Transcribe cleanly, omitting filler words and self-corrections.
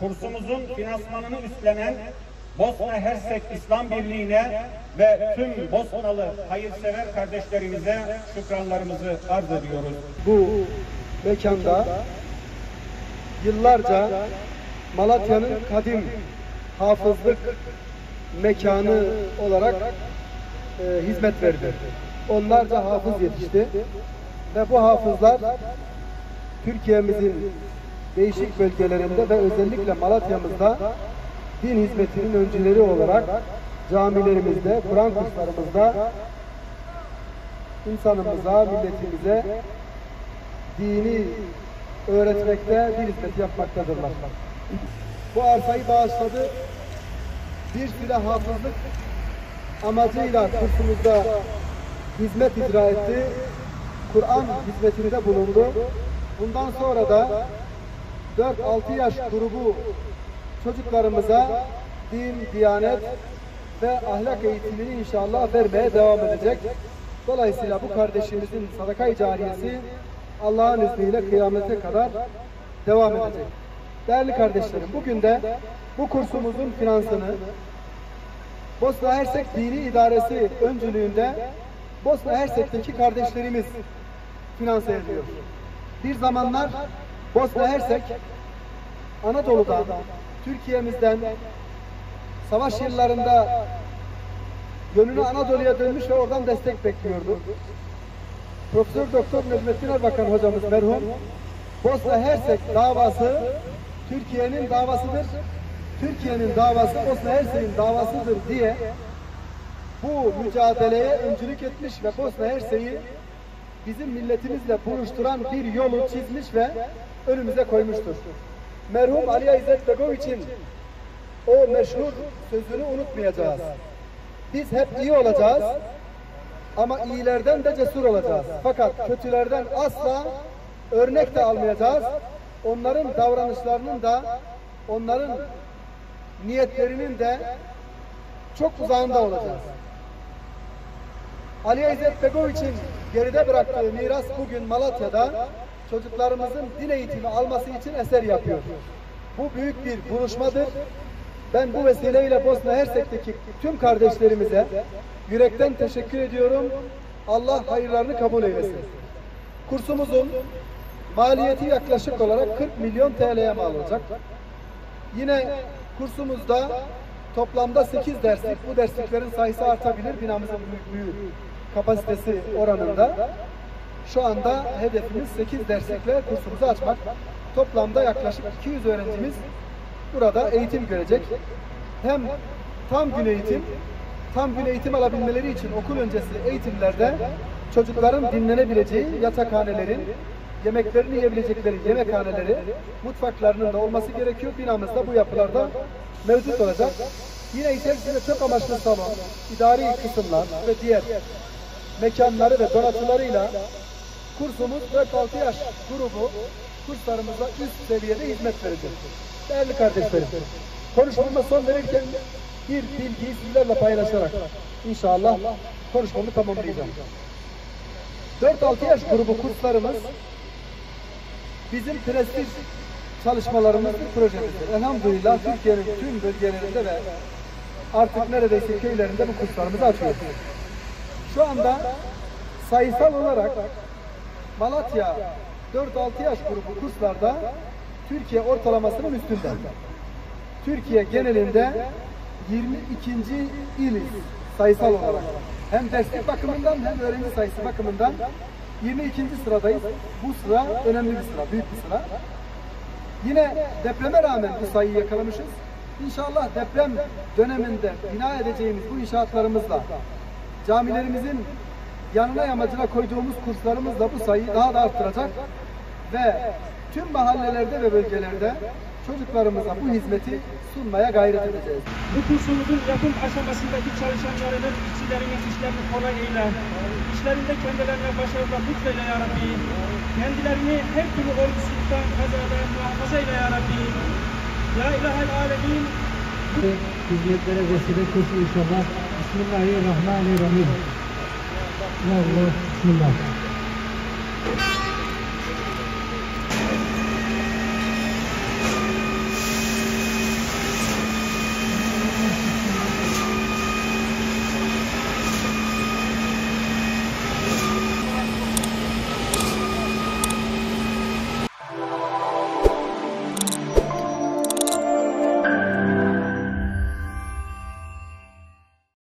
kursumuzun finansmanını üstlenen Bosna Hersek İslam Birliği'ne ve tüm Bosnalı hayırsever kardeşlerimize şükranlarımızı arz ediyoruz. Bu mekanda yıllarca Malatya'nın kadim hafızlık mekanı olarak hizmet verdi. Onlarca hafız yetişti ve bu hafızlar Türkiye'mizin değişik bölgelerinde ve özellikle Malatya'mızda din hizmetinin öncüleri olarak camilerimizde, Kur'an kurslarımızda insanımıza, milletimize dini öğretmekte, din hizmeti yapmaktadırlar. Bu arsayı bağışladı. Bir süre hafızlık amacıyla kursumuzda hizmet icra etti. Kur'an hizmetinde bulundu. Bundan sonra da 4-6 yaş grubu çocuklarımıza din, diyanet ve ahlak eğitimini inşallah vermeye devam edecek. Dolayısıyla bu kardeşimizin sadaka-i cariyesi Allah'ın izniyle kıyamete kadar devam edecek. Değerli kardeşlerim, bugün de bu kursumuzun finansını Bosna Hersek Dini İdaresi öncülüğünde Bosna Hersek'teki kardeşlerimiz finanse ediyor. Bir zamanlar Bosna Hersek Anadolu'dan, Türkiye'mizden savaş yıllarında gönlünü Anadolu'ya dönmüş ve oradan destek bekliyordu. Profesör Doktor Necmettin Erbakan hocamız merhum, Bosna Hersek davası Türkiye'nin davasıdır, Türkiye'nin davası Bosna Hersek'in davasıdır diye bu mücadeleye öncülük etmiş ve Bosna Hersek'i bizim milletimizle buluşturan bir yolu çizmiş ve önümüze koymuştur. Merhum Ali İzzet Begoviç'in o meşhur sözünü unutmayacağız. Biz hep iyi olacağız ama iyilerden de cesur olacağız. Fakat kötülerden asla örnek de almayacağız. Onların davranışlarının da, onların niyetlerinin de çok uzağında olacağız. Ali İzzet Begoviç'in geride bıraktığı miras bugün Malatya'da çocuklarımızın din eğitimi alması için eser yapıyor. Bu büyük bir buluşmadır. Ben bu vesileyle Bosna Hersek'teki tüm kardeşlerimize yürekten teşekkür ediyorum. Allah hayırlarını kabul eylesin. Kursumuzun maliyeti yaklaşık olarak 40 milyon TL'ye mal olacak. Yine kursumuzda toplamda 8 derslik, bu dersliklerin sayısı artabilir binamızın büyüklüğü kapasitesi oranında. Şu anda hedefimiz 8 derslikle kursumuzu açmak. Toplamda yaklaşık 200 öğrencimiz burada eğitim görecek. Hem tam gün eğitim alabilmeleri için okul öncesi eğitimlerde çocukların dinlenebileceği yatakhanelerin, yemeklerini yiyebilecekleri yemekhaneleri, mutfaklarının da olması gerekiyor. Binamızda bu yapılarda mevcut olacak. Yine içerisinde çok amaçlı salon, idari kısımlar ve diğer mekanları ve donatılarıyla kursumuz 4-6 yaş grubu kurslarımıza üst seviyede hizmet verecek. Değerli kardeşlerim, konuşmama son verirken bir bilgiyi sizlerle paylaşarak inşallah konuşmamı tamamlayacağım. 4-6 yaş grubu kurslarımız bizim prestij çalışmalarımız bir projemizdir. Elhamdülillah Türkiye'nin tüm bölgelerinde ve artık neredeyse köylerinde bu kurslarımızı açıyoruz. Şu anda sayısal olarak Malatya 4-6 yaş grubu kurslarda Türkiye ortalamasının üstünde. Türkiye genelinde 22. iliz sayısal olarak. Hem derslik bakımından hem öğrenci sayısı bakımından 22. sıradayız. Bu sıra önemli bir sıra, büyük bir sıra. Yine depreme rağmen bu sayıyı yakalamışız. İnşallah deprem döneminde bina edeceğimiz bu inşaatlarımızla, camilerimizin yanına yamacına koyduğumuz kurslarımızla bu sayıyı daha da arttıracak ve tüm mahallelerde ve bölgelerde çocuklarımıza bu hizmeti sunmaya gayret edeceğiz. Bu kursumuzun yapım aşamasındaki çalışanlarının, işçilerinin işlerini kolay eyle, işlerinde kendilerine başarılar lütfeyle ya Rabbi, kendilerini her türlü olumsuzluktan, kazadan muhafaza eyle ya Rabbi. Ya İlahel Alemin. Hizmetlere vesile kılsın inşallah. Bismillahirrahmanirrahim. Ya Allah, Bismillah.